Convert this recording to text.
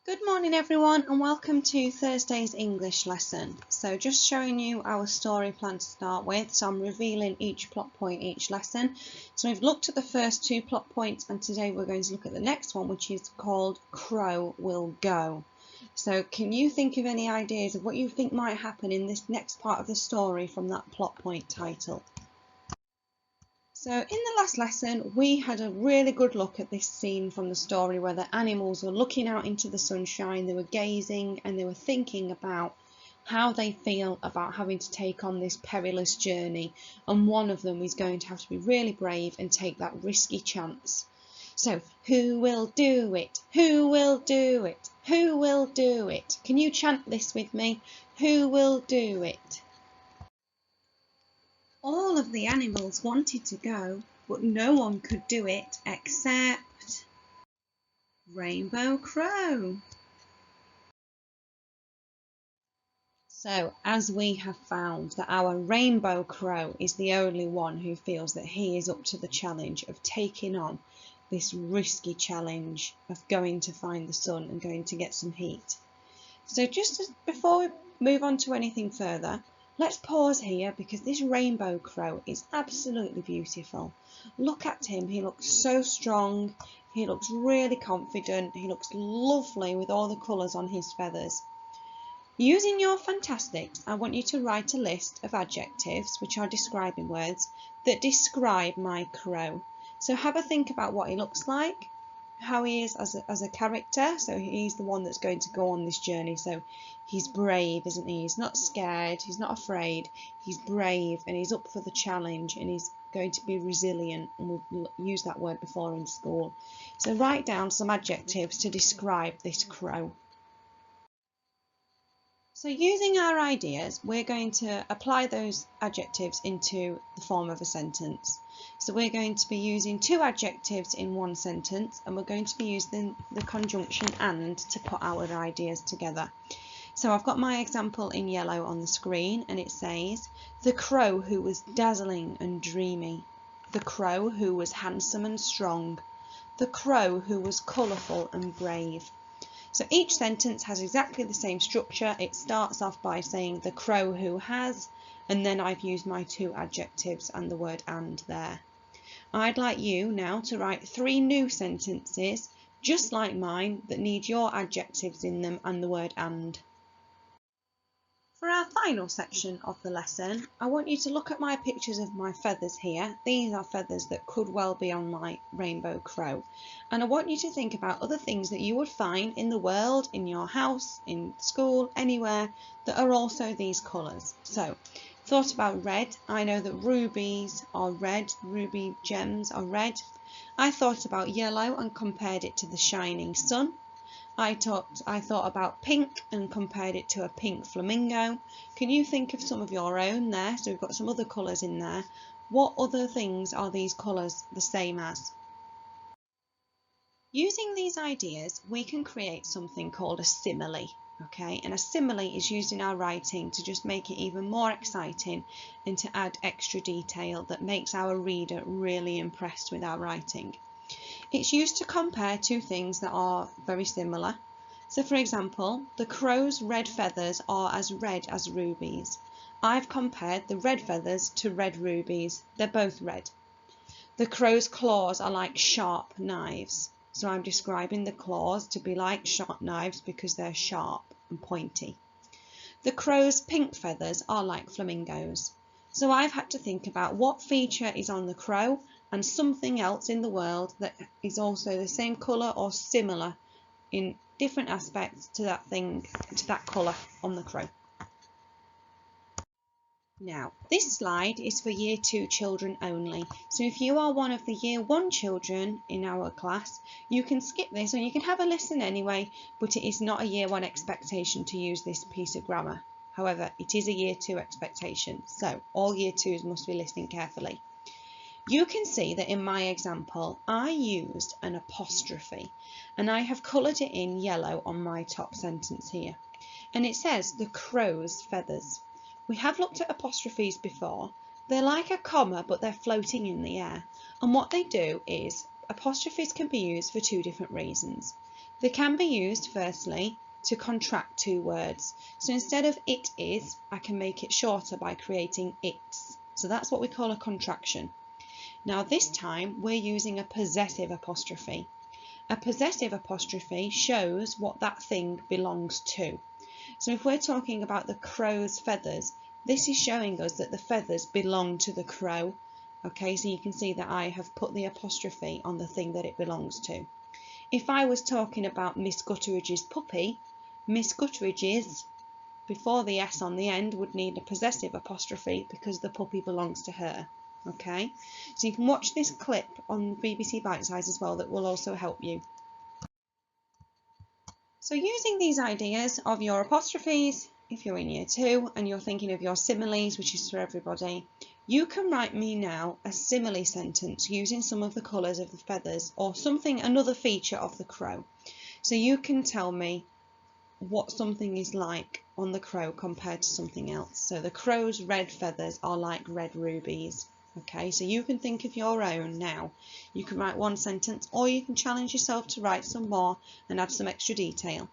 Good morning everyone and welcome to Thursday's English lesson. So just showing you our story plan to start with. So I'm revealing each plot point each lesson. So we've looked at the first two plot points and today we're going to look at the next one, which is called Crow Will Go. So can you think of any ideas of what you think might happen in this next part of the story from that plot point title? So in the last lesson we had a really good look at this scene from the story where the animals were looking out into the sunshine, they were gazing and they were thinking about how they feel about having to take on this perilous journey, and one of them is going to have to be really brave and take that risky chance. So who will do it? Who will do it? Who will do it? Can you chant this with me? Who will do it? All of the animals wanted to go, but no one could do it except Rainbow Crow. So, as we have found that our Rainbow Crow is the only one who feels that he is up to the challenge of taking on this risky challenge of going to find the sun and going to get some heat. So before we move on to anything further, let's pause here because this Rainbow Crow is absolutely beautiful. Look at him, he looks so strong, he looks really confident, he looks lovely with all the colours on his feathers. Using your fantastics, I want you to write a list of adjectives, which are describing words, that describe my crow. So have a think about what he looks like, how he is as a character. So he's the one that's going to go on this journey. So he's brave, isn't he? He's not scared, he's not afraid, he's brave and he's up for the challenge and he's going to be resilient, and we've used that word before in school. So write down some adjectives to describe this crow. So using our ideas, we're going to apply those adjectives into the form of a sentence. So we're going to be using two adjectives in one sentence, and we're going to be using the conjunction and to put our ideas together. So I've got my example in yellow on the screen, and it says, the crow who was dazzling and dreamy, the crow who was handsome and strong, the crow who was colourful and brave. So each sentence has exactly the same structure. It starts off by saying the crow who has, and then I've used my two adjectives and the word and there. I'd like you now to write 3 new sentences just like mine that need your adjectives in them and the word and. For our final section of the lesson, I want you to look at my pictures of my feathers here. These are feathers that could well be on my Rainbow Crow. And I want you to think about other things that you would find in the world, in your house, in school, anywhere, that are also these colours. So, thought about red. I know that rubies are red, ruby gems are red. I thought about yellow and compared it to the shining sun. I thought about pink and compared it to a pink flamingo. Can you think of some of your own there? So we've got some other colours in there. What other things are these colours the same as? Using these ideas, we can create something called a simile. Okay, and a simile is used in our writing to just make it even more exciting and to add extra detail that makes our reader really impressed with our writing. It's used to compare two things that are very similar. So for example, the crow's red feathers are as red as rubies. I've compared the red feathers to red rubies. They're both red. The crow's claws are like sharp knives. So I'm describing the claws to be like sharp knives because they're sharp and pointy. The crow's pink feathers are like flamingos. So I've had to think about what feature is on the crow and something else in the world that is also the same colour or similar in different aspects to that thing, to that colour on the crow. Now, this slide is for Year 2 children only. So if you are one of the Year 1 children in our class, you can skip this or you can have a listen anyway, but it is not a Year 1 expectation to use this piece of grammar. However, it is a Year 2 expectation, so all Year 2s must be listening carefully. You can see that in my example, I used an apostrophe and I have coloured it in yellow on my top sentence here. And it says the crow's feathers. We have looked at apostrophes before. They're like a comma, but they're floating in the air. And what they do is, apostrophes can be used for 2 different reasons. They can be used, firstly, to contract two words. So instead of it is, I can make it shorter by creating its. So that's what we call a contraction. Now this time we're using a possessive apostrophe. A possessive apostrophe shows what that thing belongs to. So if we're talking about the crow's feathers, this is showing us that the feathers belong to the crow. Okay, so you can see that I have put the apostrophe on the thing that it belongs to. If I was talking about Miss Gutteridge's puppy, Miss Gutteridge's, before the S on the end, would need a possessive apostrophe because the puppy belongs to her. Okay, so you can watch this clip on BBC Bitesize as well, that will also help you. So using these ideas of your apostrophes, if you're in year 2 and you're thinking of your similes, which is for everybody, you can write me now a simile sentence using some of the colours of the feathers or something, another feature of the crow. So you can tell me what something is like on the crow compared to something else. So the crow's red feathers are like red rubies. Okay, so you can think of your own now. You can write one sentence, or you can challenge yourself to write some more and add some extra detail.